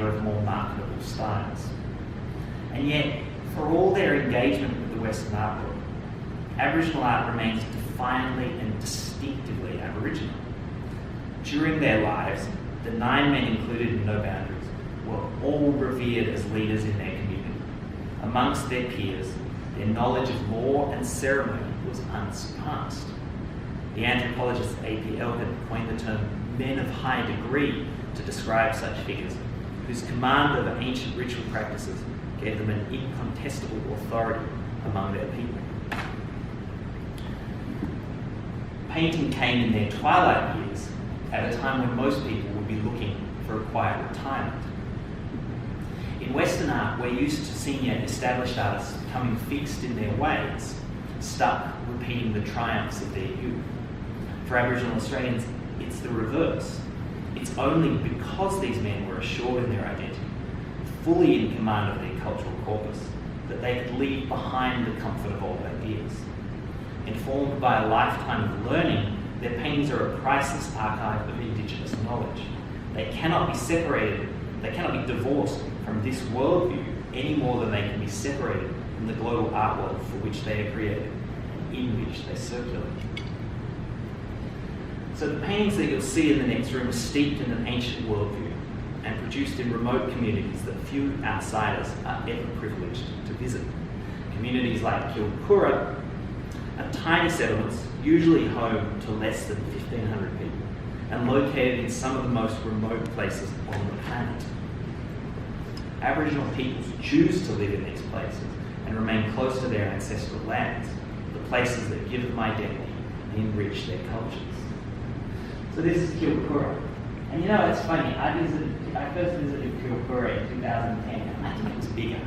favour of more marketable styles. And yet, for all their engagement with the Western art world, Aboriginal art remains defiantly and distinctively Aboriginal. During their lives, the 9 men included in No Boundaries were all revered as leaders in their community. Amongst their peers, their knowledge of law and ceremony was unsurpassed. The anthropologist A.P. Elkin coined the term men of high degree to describe such figures, whose command over ancient ritual practices gave them an incontestable authority among their people. Painting came in their twilight years at a time when most people would be looking for a quiet retirement. In Western art, we're used to senior established artists becoming fixed in their ways, stuck repeating the triumphs of their youth. For Aboriginal Australians, it's the reverse. It's only because these men were assured in their identity, fully in command of their cultural corpus, that they could leave behind the comfort of old ideas. Informed by a lifetime of learning, their paintings are a priceless archive of Indigenous knowledge. They cannot be separated, they cannot be divorced from this worldview any more than they can be separated from the global art world for which they are created and in which they circulate. So the paintings that you'll see in the next room are steeped in an ancient worldview and produced in remote communities that few outsiders are ever privileged to visit. Communities like Kilpura are tiny settlements, usually home to less than 1,500 people, and located in some of the most remote places on the planet. Aboriginal peoples choose to live in these places and remain close to their ancestral lands, the places that give them identity and enrich their cultures. So this is Kilpura. And you know, it's funny, I first visited Kilpura in 2010, and I think it was bigger.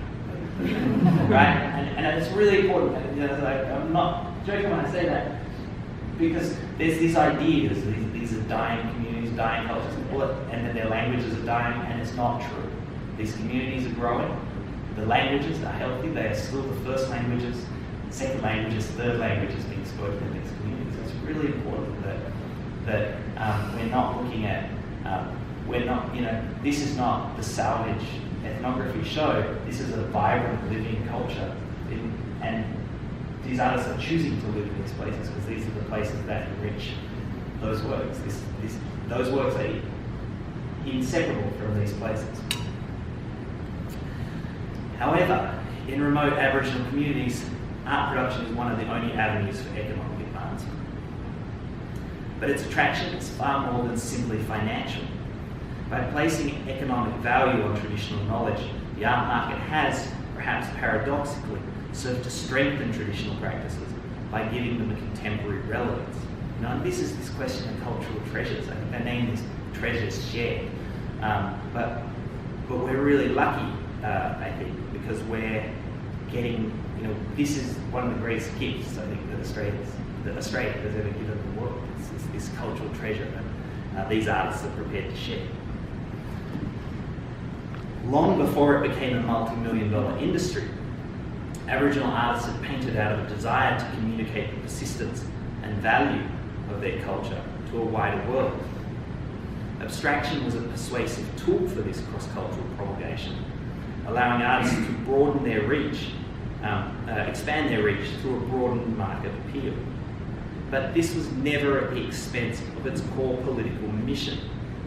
Right? And it's really important. You know, like, I'm not joking when I say that, because there's these ideas, these are dying communities, dying cultures, and that their languages are dying, and it's not true. These communities are growing, the languages are healthy, they are still the first languages, second languages, third languages being spoken in these communities. So it's really important that we're not looking at, this is not the salvage ethnography show, this is a vibrant living culture. And these artists are choosing to live in these places because these are the places that enrich those works. Those works are inseparable from these places. However, in remote Aboriginal communities, art production is one of the only avenues for economic advancement. But its attraction is far more than simply financial. By placing economic value on traditional knowledge, the art market has, perhaps paradoxically, served to strengthen traditional practices by giving them a contemporary relevance. You know, and this is this question of cultural treasures. I think they name these treasures shared. But we're really lucky, I think, because we're getting, this is one of the greatest gifts, I think, that Australia has ever given the world. It's this cultural treasure that these artists are prepared to share. Long before it became a multi-million-dollar industry, Aboriginal artists had painted out of a desire to communicate the persistence and value of their culture to a wider world. Abstraction was a persuasive tool for this cross-cultural propagation, allowing artists to broaden their reach, expand their reach through a broadened market appeal. But this was never at the expense of its core political mission,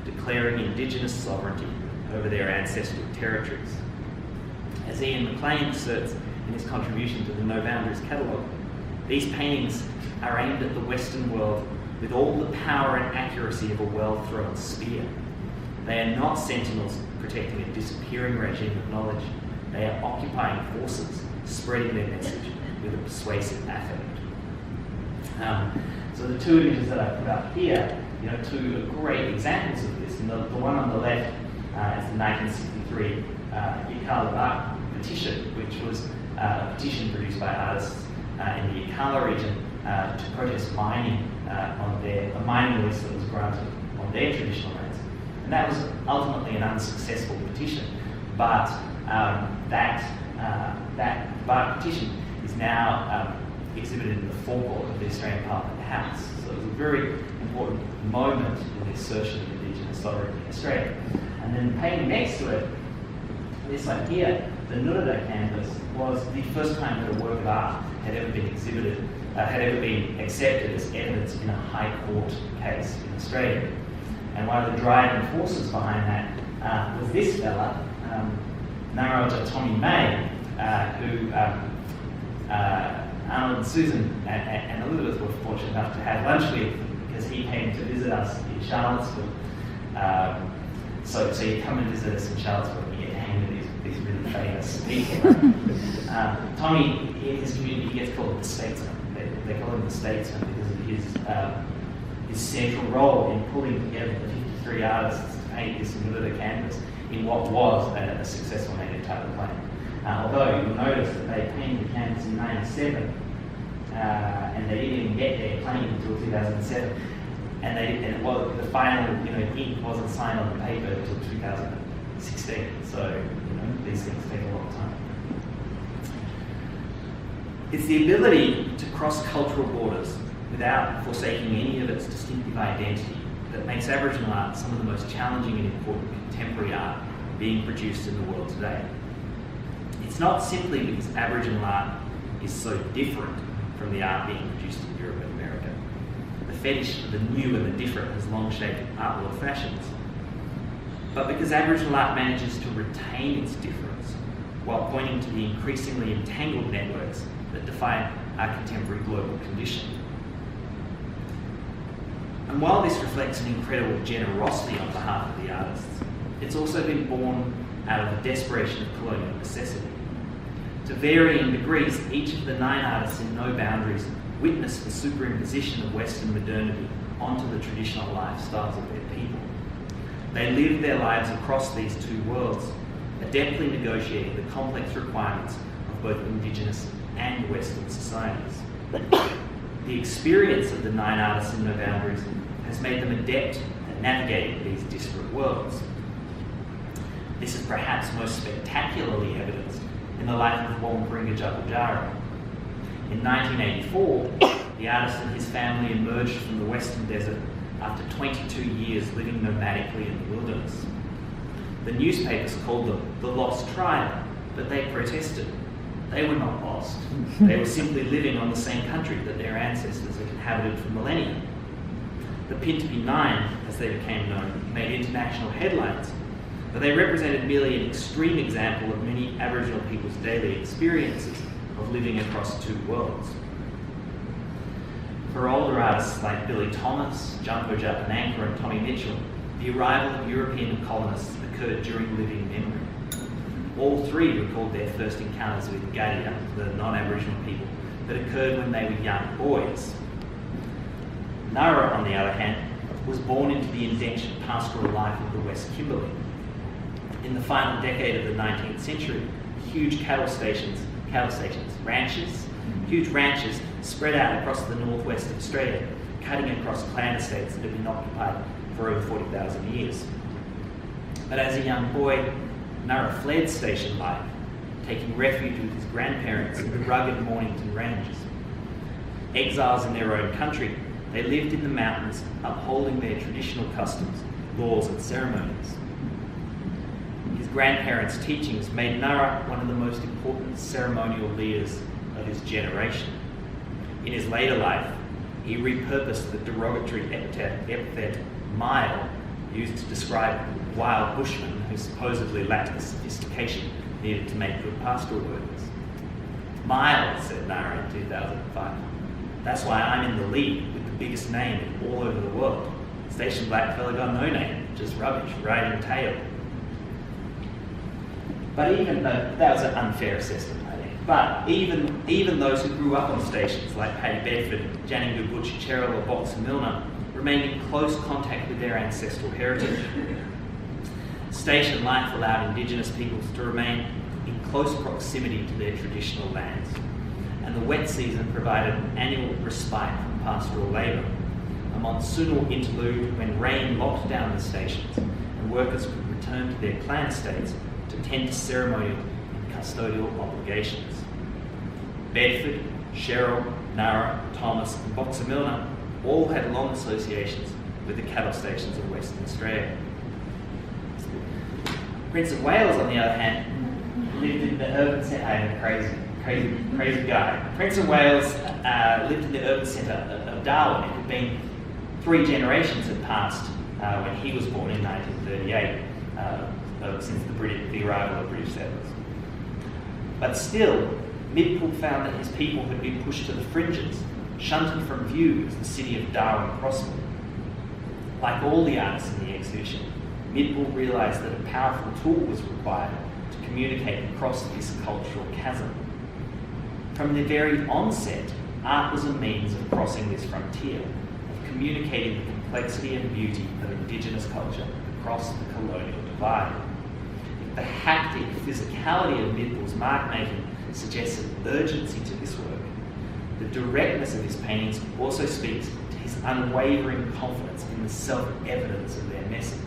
declaring Indigenous sovereignty over their ancestral territories. As Ian McLean asserts in his contribution to the No Boundaries catalogue, these paintings are aimed at the Western world with all the power and accuracy of a well-thrown spear. They are not sentinels protecting a disappearing regime of knowledge. They are occupying forces, spreading their message with a persuasive affect. So the two images that I put up here, two great examples of this. And the one on the left is the 1963 Yirrkala Bark petition, which was a petition produced by artists in the Yirrkala region to protest mining a mining lease that was granted on their traditional lands. And that was ultimately an unsuccessful petition, but that Bark petition is now exhibited in the forecourt of the Australian Parliament House. So it was a very important moment in the assertion of Indigenous sovereignty in Australia. And then the painting next to it, this one here, the Nurada canvas, was the first time that a work of art had ever been exhibited, had ever been accepted as evidence in a High Court case in Australia. And one of the driving forces behind that was this fella, Narroja Tommy May, who Arnold and Susan and Elizabeth were fortunate enough to have lunch with, because he came to visit us in Charlottesville. So you come and visit us in Charlottesville and you get to hang with these really famous people. Tommy, in his community, he gets called the statesman. They call him the statesman because of his central role in pulling together the 53 artists to paint this Nurada canvas in what was a successful native title claim. Although you'll notice that they painted the canvas in 1997, and they didn't even get their claim until 2007, and the final ink wasn't signed on the paper until 2016. So these things take a long time. It's the ability to cross cultural borders without forsaking any of its distinctive identity that makes Aboriginal art some of the most challenging and important contemporary art being produced in the world today. It's not simply because Aboriginal art is so different from the art being produced in Europe and America. The fetish of the new and the different has long shaped art world fashions, but because Aboriginal art manages to retain its difference while pointing to the increasingly entangled networks that define our contemporary global condition. And while this reflects an incredible generosity on behalf of the artists, it's also been born out of the desperation of colonial necessity. To varying degrees, each of the 9 artists in No Boundaries witnessed the superimposition of Western modernity onto the traditional lifestyles of their people. They lived their lives across these two worlds, adeptly negotiating the complex requirements of both Indigenous and Western societies. The experience of the 9 artists in No Boundaries has made them adept at navigating these disparate worlds. This is perhaps most spectacularly evidenced in the life of Walmbaringa Jabuljarra. In 1984, the artist and his family emerged from the Western Desert after 22 years living nomadically in the wilderness. The newspapers called them the Lost Tribe, but they protested. They were not lost. They were simply living on the same country that their ancestors had inhabited for millennia. The Pintupi Nine, as they became known, made international headlines, but they represented merely an extreme example of many Aboriginal people's daily experiences of living across two worlds. For older artists like Billy Thomas, Jumbo Japananka and Tommy Mitchell, the arrival of European colonists occurred during living memory. All 3 recalled their first encounters with Gadia, the non-Aboriginal people, that occurred when they were young boys. Nara, on the other hand, was born into the indentured pastoral life of the West Kimberley. In the final decade of the 19th century, huge huge ranches spread out across the northwest of Australia, cutting across clan estates that had been occupied for over 40,000 years. But as a young boy, Nara fled station life, taking refuge with his grandparents in the rugged Mornington Ranges. Exiles in their own country, they lived in the mountains, upholding their traditional customs, laws and ceremonies. His grandparents' teachings made Nara one of the most important ceremonial leaders of his generation. In his later life, he repurposed the derogatory epithet mile used to describe wild bushmen who supposedly lacked the sophistication needed to make good pastoral workers. Miles, said Nara in 2005. That's why I'm in the lead with the biggest name all over the world. Station blackfella got no name, just rubbish, riding tail. But even though that was an unfair assessment, I think. But even those who grew up on stations like Paddy Bedford, Janingu Butcher Cheryl or Boxer Milner remained in close contact with their ancestral heritage. Station life allowed Indigenous peoples to remain in close proximity to their traditional lands, and the wet season provided an annual respite from pastoral labour, a monsoonal interlude when rain locked down the stations and workers could return to their clan estates to tend to ceremonial and custodial obligations. Bedford, Cheryl, Nara, Thomas and Boxer Milner all had long associations with the cattle stations of Western Australia. Prince of Wales, on the other hand, lived in the urban centre, crazy guy. Prince of Wales lived in the urban centre of Darwin. It had been 3 generations had passed when he was born in 1938, since the arrival of British settlers. But still, Midpool found that his people had been pushed to the fringes, shunted from view as the city of Darwin prospered. Like all the artists in the exhibition, Midpool realised that a powerful tool was required to communicate across this cultural chasm. From the very onset, art was a means of crossing this frontier, of communicating the complexity and beauty of Indigenous culture across the colonial divide. The haptic physicality of Midpool's mark making suggests an urgency to this work. The directness of his paintings also speaks to his unwavering confidence in the self-evidence of their message.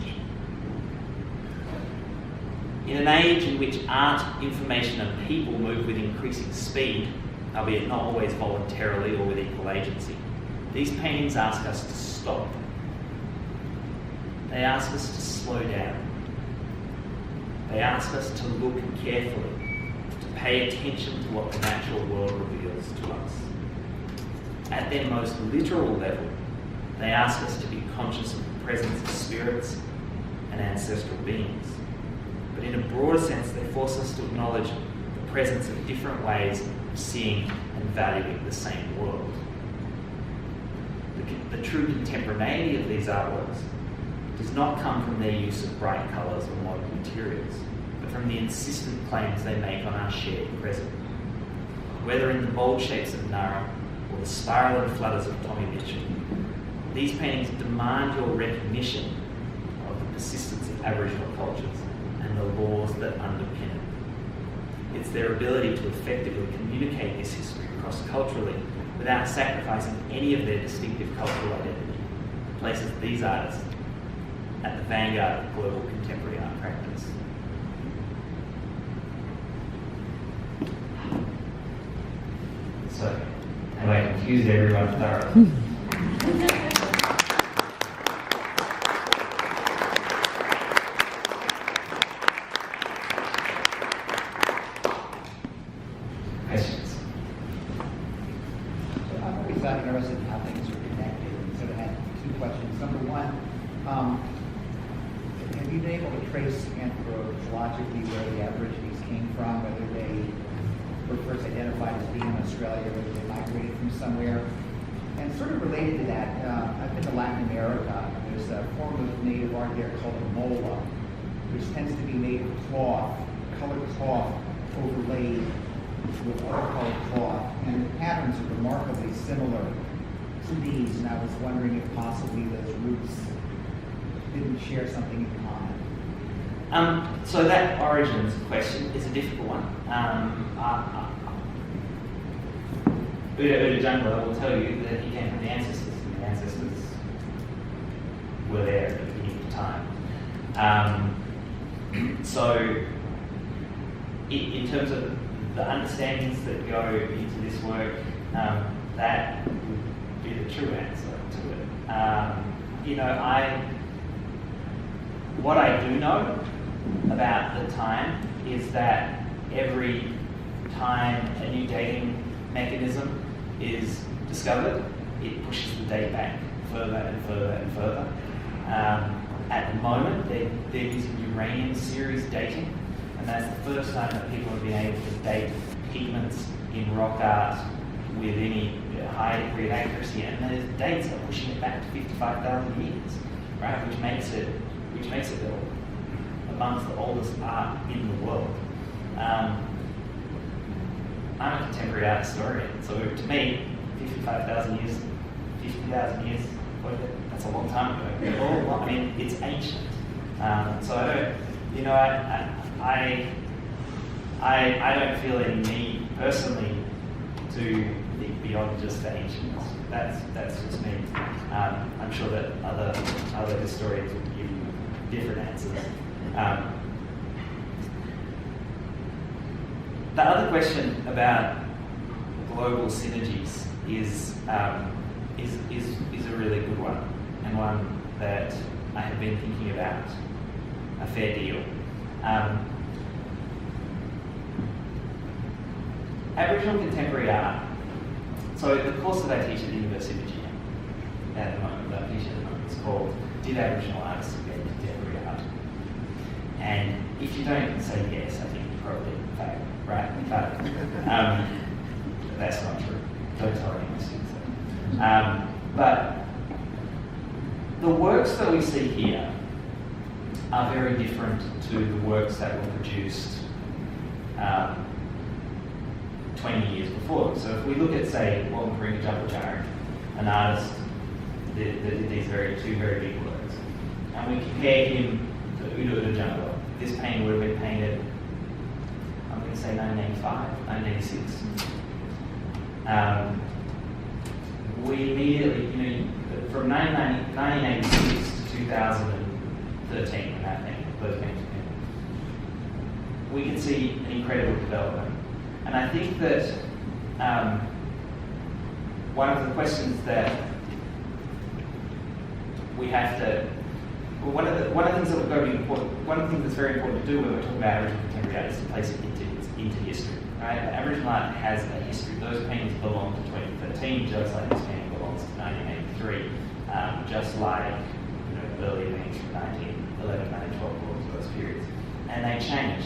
In an age in which art, information and people move with increasing speed, albeit not always voluntarily or with equal agency, these paintings ask us to stop. They ask us to slow down. They ask us to look carefully, to pay attention to what the natural world reveals to us. At their most literal level, they ask us to be conscious of the presence of spirits and ancestral beings. But in a broader sense, they force us to acknowledge the presence of different ways of seeing and valuing the same world. The true contemporaneity of these artworks does not come from their use of bright colours or modern materials, but from the insistent claims they make on our shared present. Whether in the bold shapes of Nara or the spiral and flutters of Tommy Mitchell, these paintings demand your recognition of the persistence of Aboriginal cultures and the laws that underpin it. It's their ability to effectively communicate this history cross-culturally without sacrificing any of their distinctive cultural identity places these artists at the vanguard of global contemporary art practice. So, have I confused everyone thoroughly? Questions? So I'm always interested in how things are connected, and so I had 2 questions. Number 1, have you been able to trace anthropologically where the Aborigines came from, whether they were first identified as being in Australia, whether they migrated from somewhere? And sort of related to that, I've been to Latin America. There's a form of native art there called a mola, which tends to be made of cloth, colored cloth, overlaid with other colored cloth. And the patterns are remarkably similar to these, and I was wondering if possibly those roots didn't share something in common. So that origins question is a difficult one. Uda Jungler will tell you that he came from the ancestors, and the ancestors were there at the beginning of time. So in terms of the understandings that go into this work, that would be the true answer to it. What I do know about the time is that every time a new dating mechanism is discovered, it pushes the date back further and further and further. At the moment, they're using uranium series dating, and that's the first time that people have been able to date pigments in rock art with any high degree of accuracy, and those dates are pushing it back to 55,000 years, right? Which makes it amongst the oldest art in the world. I'm a contemporary art historian, so to me, 55,000 years, 50,000 years, that's a long time ago. I mean, it's ancient. So I don't feel any need personally to think beyond just the ancients. That's just me. I'm sure that other historians would give you different answers. The other question about global synergies is a really good one, and one that I have been thinking about a fair deal. Aboriginal contemporary art. So the course that I teach at the University of Virginia at the moment, that I teach at the moment, is called Did Aboriginal Artists Invent Contemporary Art? And if you don't say yes, I think you probably fail, right? But that's not true. Don't tell anyone students that. But the works that we see here are very different to the works that were produced 20 years before. So if we look at, say, Walton Jumper, an artist that did these two very big works, and we compare him to Udo Jungle, this painting would have been painted, I'm going to say 1985, 1986. We immediately, from 1986 to 2013, when that painting, those paintings were painted, we can see an incredible development. And I think that one of the questions that we have to, one of the things that we've got to be important, one of the things that's very important to do when we're talking about Aboriginal contemporary art is to place it into history. Right? Aboriginal art has a history. Those paintings belong to 2013, just like this painting belongs to 1983, just like early paintings from 1911, 1912, those periods, and they change.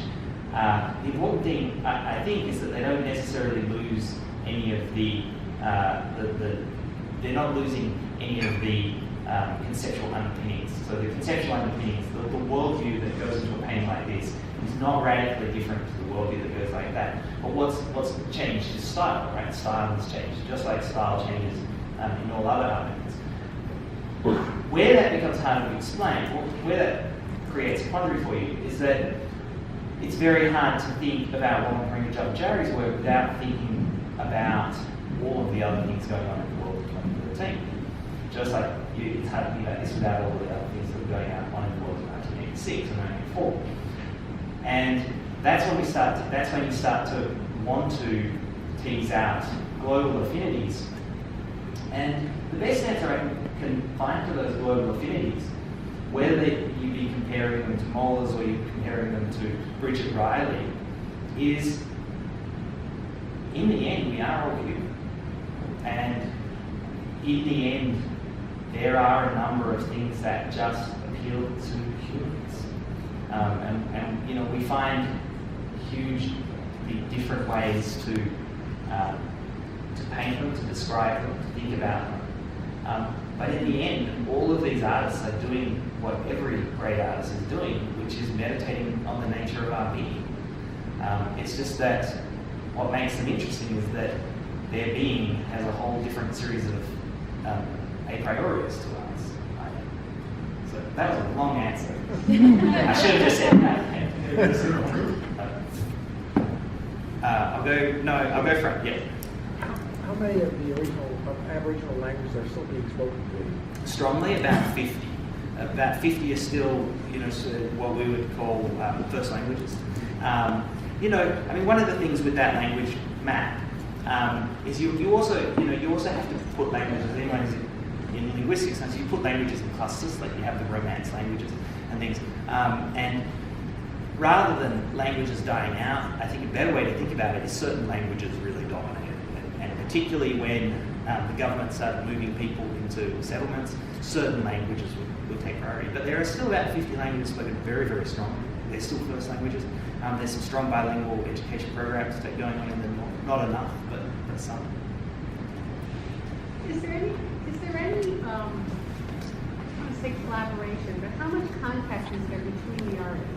The important thing, I think, is that they don't necessarily lose any of they're not losing any of the conceptual underpinnings. So the conceptual underpinnings, the worldview that goes into a painting like this is not radically different to the worldview that goes like that. But what's changed is style, right? Style has changed, just like style changes in all other art methods. Where that becomes harder to explain, or where that creates a quandary for you, is that it's very hard to think about Walton Jumper's work without thinking about all of the other things going on in the world of 2013. Just like it's hard to think about this without all of the other things that were going on in the world of 1986 and 1984. And that's when you start to want to tease out global affinities. And the best answer I can find to those global affinities, whether you be comparing them to Molars or you're comparing them to Bridget Riley, is in the end we are all human. And in the end, there are a number of things that just appeal to humans. And we find hugely different ways to paint them, to describe them, to think about them. But in the end, all of these artists are doing what every great artist is doing, which is meditating on the nature of our being. It's just that what makes them interesting is that their being has a whole different series of a prioris to us. So that was a long answer. I should have just said that. I'll go front, yeah. How many of the original Aboriginal languages are still being spoken to? Strongly, about 50. About 50 are still, what we would call first languages. One of the things with that language map is you also have to put languages. Anyone who's in linguistics knows you put languages in clusters, like you have the Romance languages and things. And rather than languages dying out, I think a better way to think about it is certain languages really dominate. And particularly when the government started moving people into settlements, certain languages would take priority. But there are still about 50 languages spoken very, very strongly. They're still first languages. There's some strong bilingual education programs going on in the north. Not enough, but some. Is there any I want to say collaboration, but how much contact is there between the artists?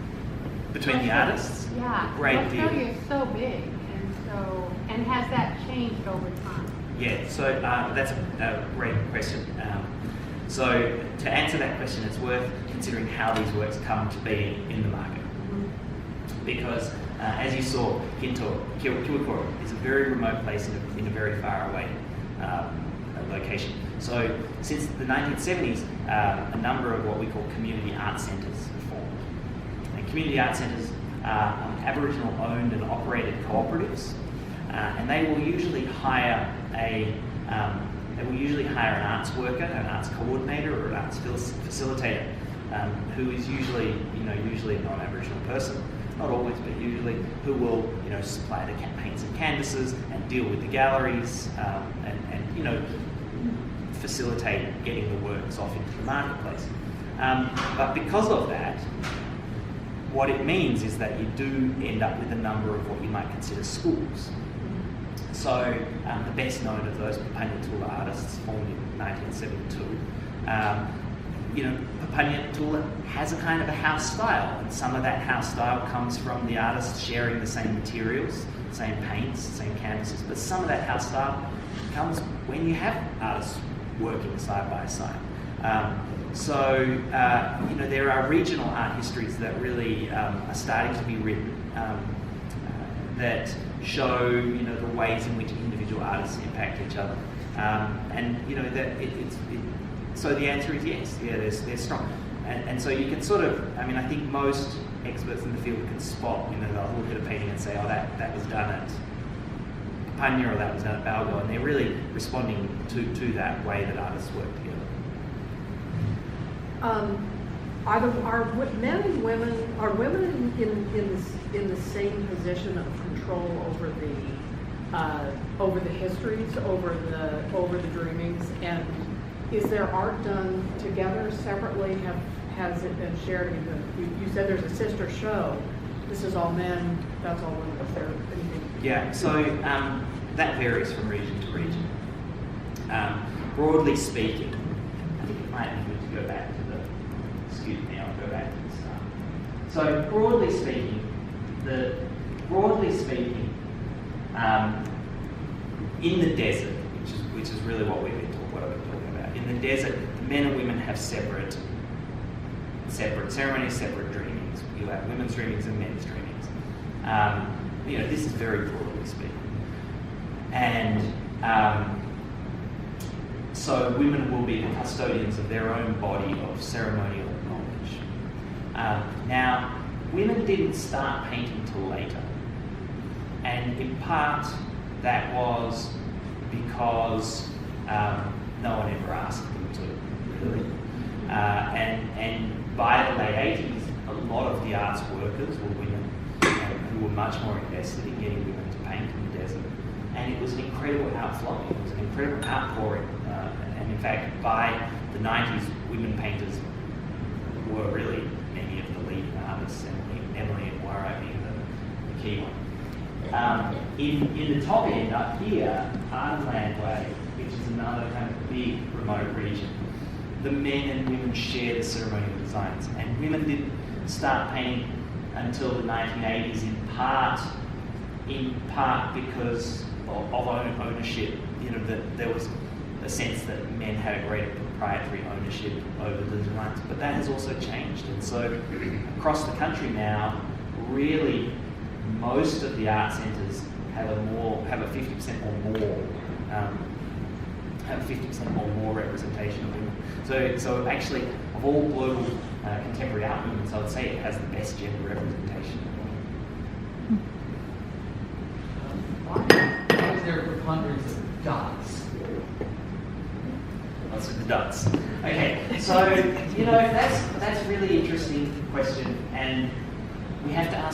Between the artists? Yeah. Great deal. Australia is so big, and has that changed over time? Yeah, so that's a great question. So to answer that question, it's worth considering how these works come to be in the market. Mm-hmm. Because as you saw, Kiwikora is a very remote place in a very far away location. So since the 1970s, a number of what we call community art centres have formed. And community art centres are Aboriginal owned and operated cooperatives, and they will usually hire a they will usually hire an arts worker, an arts coordinator, or an arts facilitator, who is usually a non-Aboriginal person, not always, but usually, who will supply the paints and canvases and deal with the galleries and facilitate getting the works off into the marketplace. But because of that, what it means is that you do end up with a number of what you might consider schools. So the best known of those Papunya Tula artists, formed in 1972. Papunya Tula has a kind of a house style, and some of that house style comes from the artists sharing the same materials, same paints, same canvases, but some of that house style comes when you have artists working side by side. There are regional art histories that really are starting to be written that show the ways in which individual artists impact each other, so the answer is yes. Yeah, they're strong, and so you can sort of. I think most experts in the field can spot. They'll look at a painting and say, "Oh, that was done at Papunya, or that was done at Balgo," and they're really responding to that way that artists work together. Are men and women in the same position of control over the histories, over the dreamings, and is there art done together, separately? Has it been shared? You said there's a sister show. This is all men. That's all women. Is there anything? Yeah. So that varies from region to region. Broadly speaking, I think it might be good to go back to I'll go back to the start. So broadly speaking, in the desert, which is really what I've been talking about. In the desert, men and women have separate ceremonies, separate dreamings. You have women's dreamings and men's dreamings. This is very broadly speaking, and so women will be the custodians of their own body of ceremonial knowledge. Now, women didn't start painting till later, and in part that was because no one ever asked them to, really. And by the late 80s, a lot of the arts workers were women who were much more invested in getting women to paint in the desert. And it was an incredible outflowing, it was an incredible outpouring. And in fact, by the 90s, women painters were really many of the leading artists, and Emily and Wara being the key one. In the top end up here, Arnhem Way, which is another kind of big remote region, the men and women share the ceremonial designs, and women didn't start painting until the 1980s, in part because of ownership. That there was a sense that men had a greater proprietary ownership over the designs, but that has also changed. And so across the country now, really most of the art centres have a 50% or more or more representation of women. So actually, of all global contemporary art movements, I would say it has the best gender representation. Why is there a preponderance of dots? Lots of the dots. Okay, so that's a really interesting question, and we have to ask